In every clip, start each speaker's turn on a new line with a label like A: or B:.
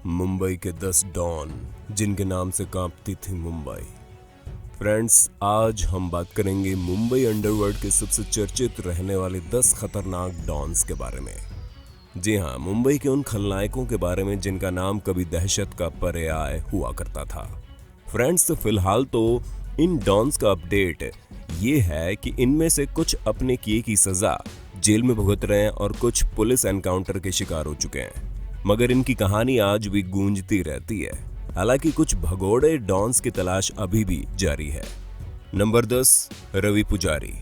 A: मुंबई के 10 डॉन जिनके नाम से कांपती थी मुंबई। फ्रेंड्स, आज हम बात करेंगे मुंबई अंडरवर्ल्ड के सबसे चर्चित रहने वाले 10 खतरनाक डॉन्स के बारे में। जी हाँ, मुंबई के उन खलनायकों के बारे में जिनका नाम कभी दहशत का पर्याय हुआ करता था। फ्रेंड्स, फिलहाल तो इन डॉन्स का अपडेट ये है कि इनमें से कुछ अपने किए की सजा जेल में भुगत रहे हैं और कुछ पुलिस एनकाउंटर के शिकार हो चुके हैं, मगर इनकी कहानी आज भी गूंजती रहती है। हालांकि कुछ भगोड़े डॉन्स की तलाश अभी भी जारी है। नंबर 10, रवि पुजारी।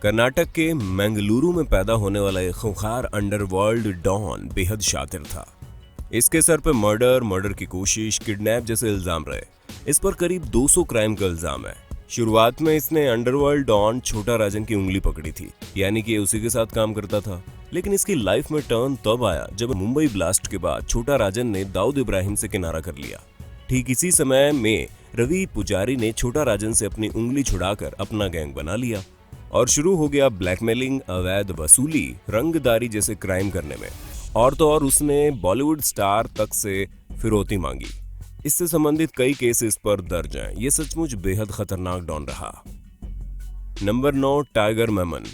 A: कर्नाटक के मंगलुरु में पैदा होने वाला एक खूंखार अंडरवर्ल्ड डॉन बेहद शातिर था। इसके सर पे मर्डर की कोशिश, किडनैप जैसे इल्जाम रहे। इस पर करीब 200 क्राइम का इल्जाम है। शुरुआत में इसने अंडरवर्ल्ड डॉन छोटा राजन की उंगली पकड़ी थी, यानी कि उसी के साथ काम करता था। लेकिन इसकी लाइफ में टर्न तब आया जब मुंबई ब्लास्ट के बाद छोटा राजन ने दाऊद इब्राहिम से किनारा कर लिया। ठीक इसी समय में रवि पुजारी ने छोटा राजन से अपनी उंगली छुड़ाकर अपना गैंग बना लिया और शुरू हो गया ब्लैकमेलिंग, अवैध वसूली, रंगदारी जैसे क्राइम करने में। और तो और उसने बॉलीवुड स्टार तक से फिरौती मांगी। इससे संबंधित कई केसेस पर दर्ज हैं। ये सचमुच बेहद खतरनाक डॉन रहा। Number 9, tiger Memon.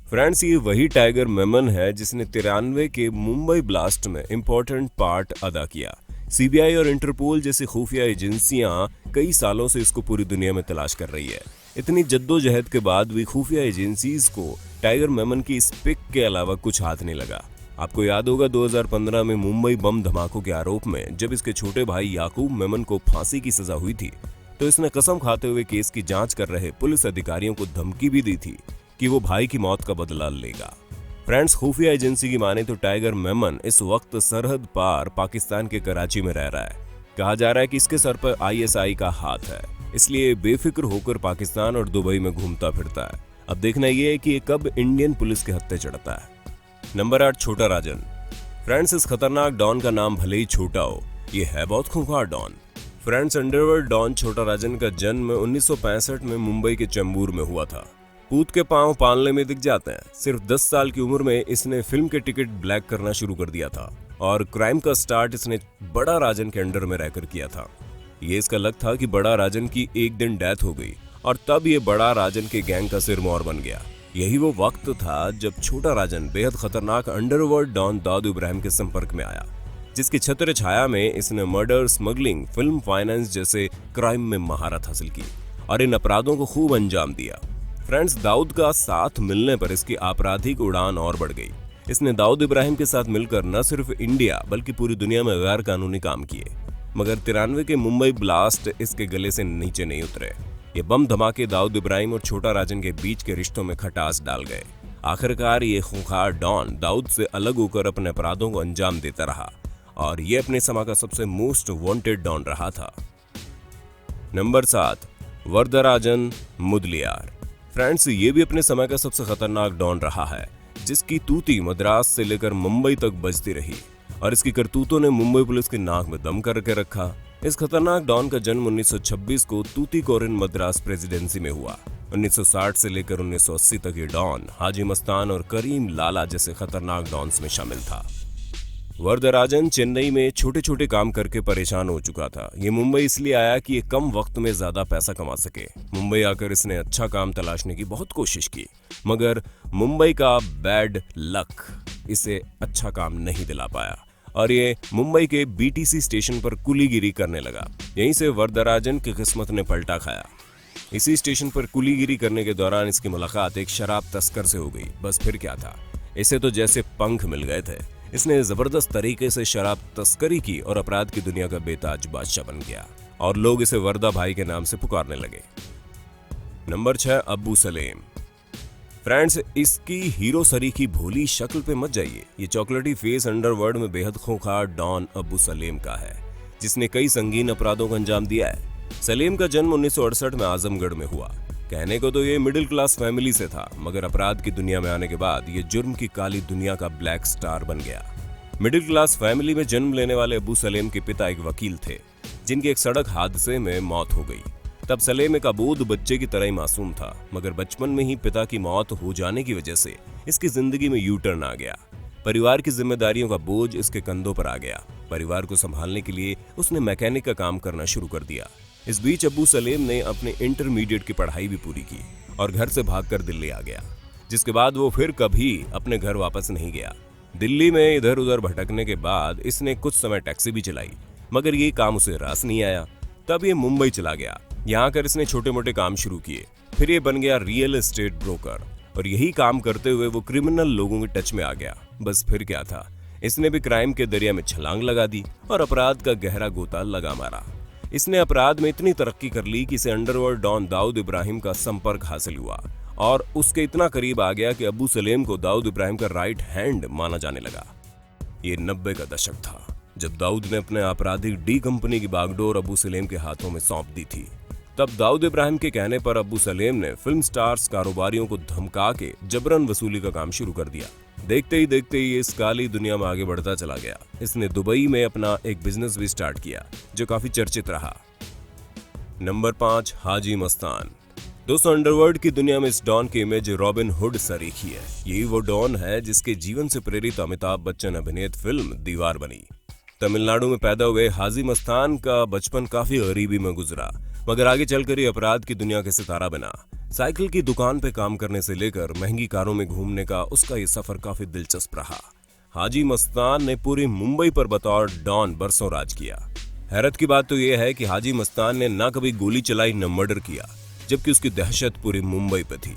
A: फ्रेंड्स, ये वही टाइगर मेमन है जिसने 93 के मुंबई ब्लास्ट में इंपॉर्टेंट पार्ट अदा किया। सीबीआई और इंटरपोल जैसी खुफिया एजेंसियां कई सालों से इसको पूरी दुनिया में तलाश कर रही है। इतनी जद्दोजहद के बाद भी खुफिया एजेंसीज को टाइगर मेमन की इस पिक के अलावा कुछ हाथ नहीं लगा। आपको याद होगा 2015 में मुंबई बम धमाकों के आरोप में जब इसके छोटे भाई याकूब मेमन को फांसी की सजा हुई थी, तो इसने कसम खाते हुए केस की जांच कर रहे पुलिस अधिकारियों को धमकी भी दी थी कि वो भाई की मौत का बदला लेगा। फ्रेंड्स, खुफिया एजेंसी की माने तो टाइगर मेमन इस वक्त सरहद पार पाकिस्तान के कराची में रह रहा है। कहा जा रहा है कि इसके सर पर आईएसआई का हाथ है, इसलिए बेफिक्र होकर पाकिस्तान और दुबई में घूमता फिरता है। अब देखना यह है कि ये कब इंडियन पुलिस के हत्थे चढ़ता है। नंबर 8, छोटा राजन। फ्रेंड्स, इस खतरनाक डॉन का नाम भले ही छोटा हो, ये है बहुत खूंखार डॉन। फ्रेंड्स, अंडरवर्ल्ड डॉन छोटा राजन का जन्म 1965 में मुंबई के चेंबूर में हुआ था। पूत के पांव पालने में दिख जाते हैं। सिर्फ 10 साल की उम्र में इसने फिल्म के टिकट ब्लैक करना शुरू कर दिया था और क्राइम का स्टार्ट इसने बड़ा राजन के अंडर में रहकर किया था। ये इसका लक था कि बड़ा राजन की एक दिन डेथ हो गई और तब ये बड़ा राजन के गैंग का सिरमौर बन गया। यही वो वक्त था जब छोटा राजन बेहद खतरनाक अंडरवर्ल्ड डॉन दाऊद इब्राहिम के संपर्क में आया, जिसकी छत्र छाया में इसने मर्डर, स्मगलिंग, फिल्म फाइनेंस जैसे क्राइम में महारत हासिल की और इन अपराधों को खूब अंजाम दिया। फ्रेंड्स, दाऊद का साथ मिलने पर इसकी आपराधिक उड़ान और बढ़ गई। इसने दाऊद इब्राहिम के साथ मिलकर न सिर्फ इंडिया बल्कि पूरी दुनिया में गैर कानूनी काम किए, मगर 93 के मुंबई ब्लास्ट इसके गले से नीचे नहीं उतरे। ये बम धमाके दाऊद इब्राहिम और छोटा राजन के बीच के रिश्तों में खटास डाल गए। आखिरकार ये खूंखार डॉन दाऊद से अलग होकर अपने अपराधों को अंजाम देता रहा और ये अपने समय का सबसे मोस्ट वांटेड डॉन रहा था। नंबर 7, वरदराजन मुदलियार। फ्रेंड्स, ये भी अपने समय का सबसे खतरनाक डॉन रहा है, जिसकी तूती मद्रास से लेकर मुंबई तक बजती रही और इसकी करतूतों ने मुंबई पुलिस की नाक में दम करके रखा। इस खतरनाक डॉन का जन्म 1926 को तूतीकोरिन मद्रास प्रेसिडेंसी में हुआ। 1960 से लेकर 1980 तक ये डॉन हाजी मस्तान और करीम लाला जैसे खतरनाक डॉन्स में शामिल था। वरदराजन चेन्नई में छोटे छोटे काम करके परेशान हो चुका था। ये मुंबई इसलिए आया कि ये कम वक्त में ज्यादा पैसा कमा सके। मुंबई आकर इसने अच्छा काम तलाशने की बहुत कोशिश की, मगर मुंबई का बैड लक इसे अच्छा काम नहीं दिला पाया और ये मुंबई के बीटीसी स्टेशन पर कुलीगिरी करने लगा। यहीं से वरदराजन की किस्मत ने पलटा खाया। इसी स्टेशन पर कुलीगिरी करने के दौरान इसकी मुलाकात एक शराब तस्कर से हो गई। बस फिर क्या था, इसे तो जैसे पंख मिल गए थे। इसने जबरदस्त तरीके से शराब तस्करी की और अपराध की दुनिया का बेताज बादशाह बन गया और लोग इसे वर्दा भाई के नाम से पुकारने लगे। नंबर 6, अब्बू सलेम। फ्रेंड्स, इसकी हीरो सरीखी भोली शक्ल पे मत जाइए। ये चॉकलेटी फेस अंडरवर्ल्ड में बेहद खूंखार डॉन अब्बू सलेम का है, जिसने कई संगीन अपराधों को अंजाम दिया है। सलेम का जन्म 1968 में आजमगढ़ में हुआ। कहने को तो ये मिडिल क्लास फैमिली से था, मगर अपराध की दुनिया में आने के बाद ये जुर्म की काली दुनिया का ब्लैक स्टार बन गया। मिडिल क्लास फैमिली में जन्म लेने वाले अब्बू सलेम के पिता एक वकील थे, जिनकी एक सड़क हादसे में मौत हो गई। तब सलेम एक अबोध बच्चे की तरह ही मासूम था, मगर बचपन में ही पिता की मौत हो जाने की वजह से इसकी जिंदगी में यू टर्न आ गया। परिवार की जिम्मेदारियों का बोझ इसके कंधों पर आ गया। परिवार को संभालने के लिए उसने मैकेनिक का काम करना शुरू कर दिया। इस बीच अब्बू सलेम ने अपने इंटरमीडिएट की पढ़ाई भी पूरी की और घर से भागकर दिल्ली आ गया, जिसके बाद वो फिर कभी अपने घर वापस नहीं गया। दिल्ली में इधर उधर भटकने के बाद इसने कुछ समय टैक्सी भी चलाई, मगर ये काम उसे रास नहीं आया। तब ये मुंबई चला गया। यहाँ आकर इसने छोटे मोटे काम शुरू किए। फिर ये बन गया रियल एस्टेट ब्रोकर और यही काम करते हुए वो क्रिमिनल लोगों के टच में आ गया। बस फिर क्या था, इसने भी क्राइम के दरिया में छलांग लगा दी और अपराध का गहरा गोता लगा मारा। इसने अपराध में इतनी तरक्की कर ली कि इसे अंडरवर्ल्ड डॉन दाऊद इब्राहिम का संपर्क हासिल हुआ और उसके इतना करीब आ गया कि अब्बू सलेम को दाऊद इब्राहिम का राइट हैंड माना जाने लगा। ये 90 का दशक था जब दाऊद ने अपने आपराधिक डी कंपनी की बागडोर अब्बू सलेम के हाथों में सौंप दी थी। तब दाऊद इब्राहिम के कहने पर अब्बू सलेम ने फिल्म स्टार्स कारोबारियों को धमका के जबरन वसूली का काम शुरू कर दिया। देखते ही ये इस काली दुनिया में आगे बढ़ता चला गया। इसने दुबई में अपना एक बिजनेस भी स्टार्ट किया जो काफी चर्चित रहा। नंबर 5, हाजी मस्तान। दोस्तों, अंडरवर्ल्ड की दुनिया में इस डॉन की इमेज रॉबिन हुड सरीखी है। यही वो डॉन है जिसके जीवन से प्रेरित अमिताभ बच्चन अभिनीत फिल्म दीवार बनी। तमिलनाडु में पैदा हुए हाजी मस्तान का बचपन काफी गरीबी में गुजरा, मगर आगे चलकर ये अपराध की दुनिया के सितारा बना। साइकिल की दुकान पे काम करने से लेकर महंगी कारों में घूमने का उसका ये सफर काफी दिलचस्प रहा। हाजी मस्तान ने पूरी मुंबई पर बतौर डॉन बरसों राज किया। हैरत की बात तो यह है कि हाजी मस्तान ने ना कभी गोली चलाई न मर्डर किया, जबकि उसकी दहशत पूरी मुंबई पे थी।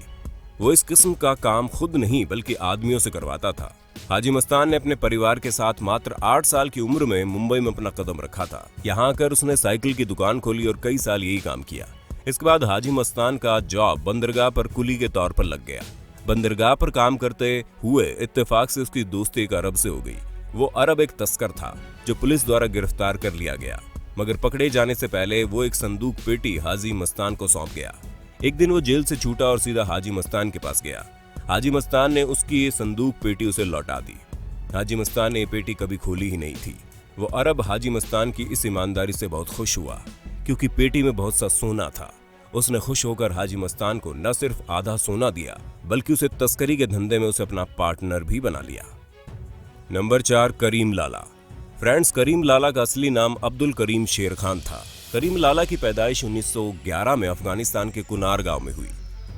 A: वो इस किस्म का काम खुद नहीं बल्कि आदमियों से करवाता था। हाजी मस्तान ने अपने परिवार के साथ मात्र 8 साल की उम्र में मुंबई में अपना कदम रखा था। यहाँ आकर उसने साइकिल की दुकान खोली और कई साल यही काम किया। इसके बाद हाजी मस्तान का जॉब बंदरगाह पर कुली के तौर पर लग गया। बंदरगाह पर काम करते हुए इत्तेफाक से उसकी दोस्ती एक अरब से हो गई। वो अरब एक तस्कर था जो पुलिस द्वारा गिरफ्तार कर लिया गया, मगर पकड़े जाने से पहले वो एक संदूक पेटी हाजी मस्तान को सौंप गया। एक दिन वो जेल से छूटा और सीधा हाजी मस्तान के पास गया। हाजी मस्तान ने उसकी ये संदूक पेटी उसे लौटा दी। हाजी मस्तान ने ये पेटी कभी खोली ही नहीं थी। वो अरब हाजी मस्तान की इस ईमानदारी से बहुत खुश हुआ क्योंकि पेटी में बहुत सा सोना था। उसने खुश होकर हाजी मस्तान को न सिर्फ आधा सोना दिया बल्कि उसे तस्करी के धंधे में उसे अपना पार्टनर भी बना लिया। नंबर 4, करीम लाला। फ्रेंड्स, करीम लाला का असली नाम अब्दुल करीम शेर खान था। करीम लाला की पैदाइश 1911 में अफगानिस्तान के कुनार गांव में हुई।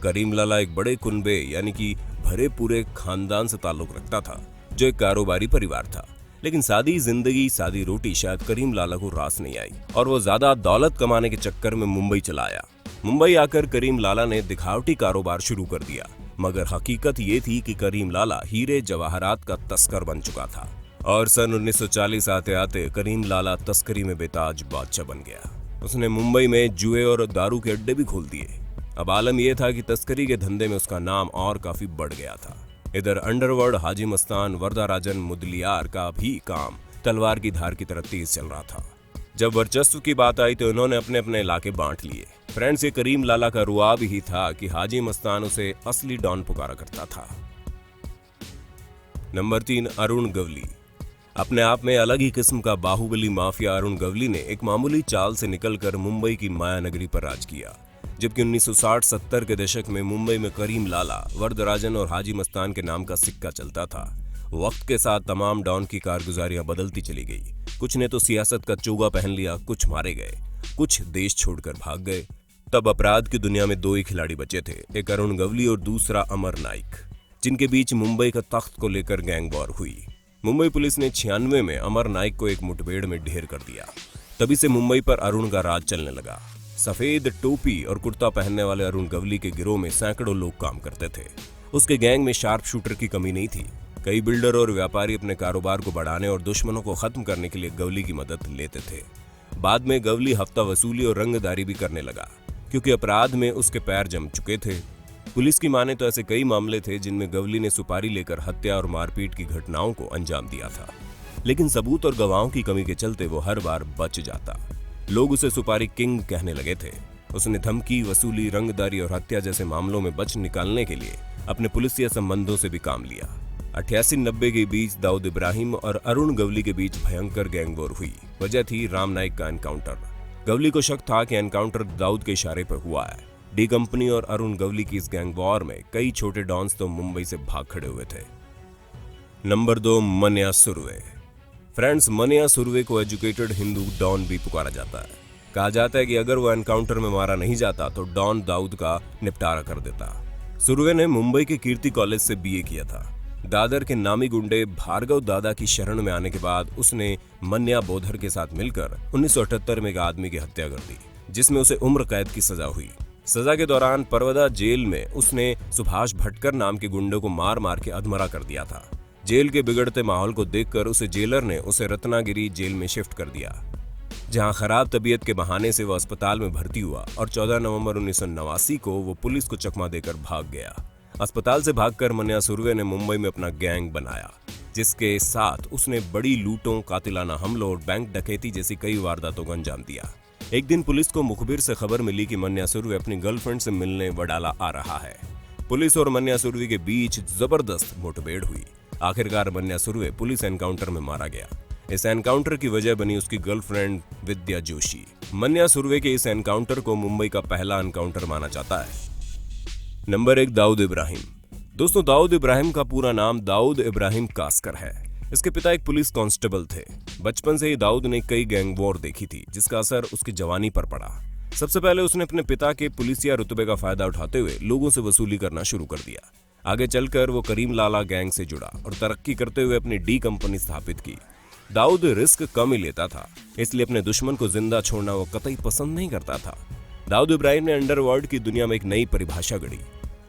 A: करीम लाला एक बड़े कुनबे यानी कि भरे पूरे खानदान से ताल्लुक रखता था जो एक कारोबारी परिवार था। लेकिन सादी जिंदगी सादी रोटी शायद करीम लाला को रास नहीं आई और वो ज्यादा दौलत कमाने के चक्कर में मुंबई चला आया। मुंबई आकर करीम लाला ने दिखावटी कारोबार शुरू कर दिया, मगर हकीकत ये थी कि करीम लाला हीरे जवाहरात का तस्कर बन चुका था और सन 1940 आते आते करीम लाला तस्करी में बेताज बादशाह बन गया। उसने मुंबई में जुए और दारू के अड्डे भी खोल दिए। अब आलम यह था कि तस्करी के धंधे में उसका नाम और काफी बढ़ गया था। इधर अंडरवर्ल्ड हाजी मस्तान वरदाराजन मुदलियार का भी काम तलवार की धार की तरह तेज चल रहा था। जब वर्चस्व की बात आई तो उन्होंने अपने अपने इलाके बांट लिए। फ्रेंड्स, ये करीम लाला का रुआब ही था कि हाजी मस्तान उसे असली डॉन पुकारा करता था। नंबर 3, अरुण गवली। अपने आप में अलग ही किस्म का बाहुबली माफिया अरुण गवली ने एक मामूली चाल से निकलकर मुंबई की माया नगरी पर राज किया। जबकि 1960-70 के दशक में मुंबई में करीम लाला, वरदराजन और हाजी मस्तान के नाम का सिक्का चलता था। वक्त के साथ तमाम डॉन की कारगुजारियां बदलती चली गई। कुछ ने तो सियासत का चोगा पहन लिया, कुछ मारे गए, कुछ देश छोड़कर भाग गए। तब अपराध की दुनिया में 2 ही खिलाड़ी बचे थे, एक अरुण गवली और दूसरा अमर नाइक, जिनके बीच मुंबई का तख्त को लेकर गैंग वॉर हुई। मुंबई पुलिस ने 96 में अमर नाइक को एक मुठभेड़ में ढेर कर दिया। तभी से मुंबई पर अरुण का राज चलने लगा। सफेद टोपी और कुर्ता पहनने वाले अरुण गवली के गिरोह में सैकड़ों लोग काम करते थे। उसके गैंग में शार्प शूटर की कमी नहीं थी। कई बिल्डर और व्यापारी अपने कारोबार को बढ़ाने और दुश्मनों को खत्म करने के लिए गवली की मदद लेते थे। बाद में गवली हफ्ता वसूली और रंगदारी भी करने लगा क्योंकि अपराध में उसके पैर जम चुके थे। पुलिस की माने तो ऐसे कई मामले थे जिनमें गवली ने सुपारी लेकर हत्या और मारपीट की घटनाओं को अंजाम दिया था, लेकिन सबूत और गवाहों की कमी के चलते वो हर बार बच जाता। लोग उसे सुपारी किंग कहने लगे थे। उसने धमकी, वसूली, रंगदारी और हत्या जैसे मामलों में बच निकालने के लिए अपने पुलिसिया संबंधों से भी काम लिया। 88-90 के बीच दाऊद इब्राहिम और अरुण गवली के बीच भयंकर गैंग वॉर हुई। वजह थी राम नाइक का एनकाउंटर। गवली को शक था कि एनकाउंटर दाऊद के इशारे पर हुआ है। डी कंपनी और अरुण गवली की इस गैंग वॉर में कई छोटे डॉन्स तो मुंबई से भाग खड़े हुए थे। नंबर 2, मन्या सुरवे। फ्रेंड्स, मन्या सुरवे को एजुकेटेड हिंदू डॉन भी पुकारा जाता है। कहा जाता है कि अगर वो एनकाउंटर में मारा नहीं जाता तो डॉन दाऊद का निपटारा कर देता। सुरवे ने मुंबई के कीर्ति कॉलेज से बीए किया था। दादर के नामी गुंडे भार्गव दादा की शरण में आने के बाद उसने मन्या बोधर के साथ मिलकर 1978 में एक आदमी की हत्या कर दी, जिसमें उसे उम्र कैद की सजा हुई। सजा के दौरान परवदा जेल में उसने सुभाष भटकर नाम के गुंडे को मार मार के अधमरा कर दिया था। जेल के बिगड़ते माहौल को देखकर उसे जेलर ने उसे रत्नागिरी जेल में शिफ्ट कर दिया, जहां खराब तबीयत के बहाने से वो अस्पताल में भर्ती हुआ और 14 नवंबर 1989 को वो पुलिस को चकमा देकर भाग गया। अस्पताल से भागकर मन्या सुरवे ने मुंबई में अपना गैंग बनाया, जिसके साथ उसने बड़ी लूटों, कातिलाना हमलों और बैंक डकैती जैसी कई वारदातों को अंजाम दिया। एक दिन पुलिस को मुखबिर से खबर मिली कि मन्या सुरवे अपनी गर्लफ्रेंड से मिलने वडाला आ रहा है। पुलिस और मन्या सुरवे के बीच जबरदस्त मुठभेड़ हुई। आखिरकार मन्या सुरवे पुलिस एनकाउंटर में मारा गया। इस एनकाउंटर की वजह बनी उसकी गर्लफ्रेंड विद्या जोशी। मन्या सुरवे के इस एनकाउंटर को मुंबई का पहला एनकाउंटर माना जाता है। नंबर 1, दाऊद इब्राहिम। दोस्तों, दाऊद इब्राहिम का पूरा नाम दाऊद इब्राहिम कास्कर है। इसके पिता एक पुलिस कांस्टेबल थे। बचपन से ही दाऊद ने कई गैंग वॉर देखी थी, जिसका असर उसकी जवानी पर पड़ा। सबसे पहले उसने अपने पिता के पुलिसिया रुतबे का फायदा उठाते हुए लोगों से वसूली करना शुरू कर दिया। आगे चलकर वो करीम लाला गैंग से जुड़ा और तरक्की करते हुए अपनी डी कंपनी स्थापित की। दाऊद रिस्क कम ही लेता था, इसलिए अपने दुश्मन को जिंदा छोड़ना वो कतई पसंद नहीं करता था। दाऊद इब्राहिम ने अंडरवर्ल्ड की दुनिया में एक नई परिभाषा गढ़ी।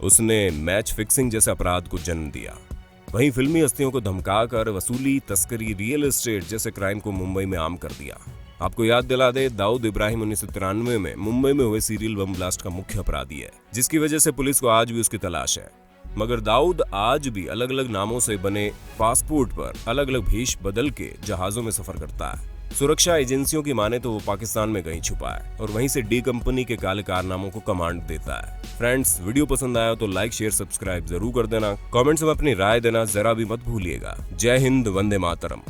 A: उसने मैच फिक्सिंग जैसे अपराध को जन्म दिया। वहीं फिल्मी हस्तियों को धमकाकर वसूली, तस्करी, रियल एस्टेट जैसे क्राइम को मुंबई में आम कर दिया। आपको याद दिला दे, दाऊद इब्राहिम 1993 में मुंबई में हुए सीरियल बम ब्लास्ट का मुख्य अपराधी है, जिसकी वजह से पुलिस को आज भी उसकी तलाश है। मगर दाऊद आज भी अलग अलग नामों से बने पासपोर्ट पर अलग अलग भेष बदल के जहाजों में सफर करता है। सुरक्षा एजेंसियों की माने तो वो पाकिस्तान में कहीं छुपा है और वहीं से डी कंपनी के काले कारनामों को कमांड देता है। फ्रेंड्स, वीडियो पसंद आया तो लाइक, शेयर, सब्सक्राइब जरूर कर देना। कमेंट्स में अपनी राय देना जरा भी मत भूलिएगा। जय हिंद, वंदे मातरम।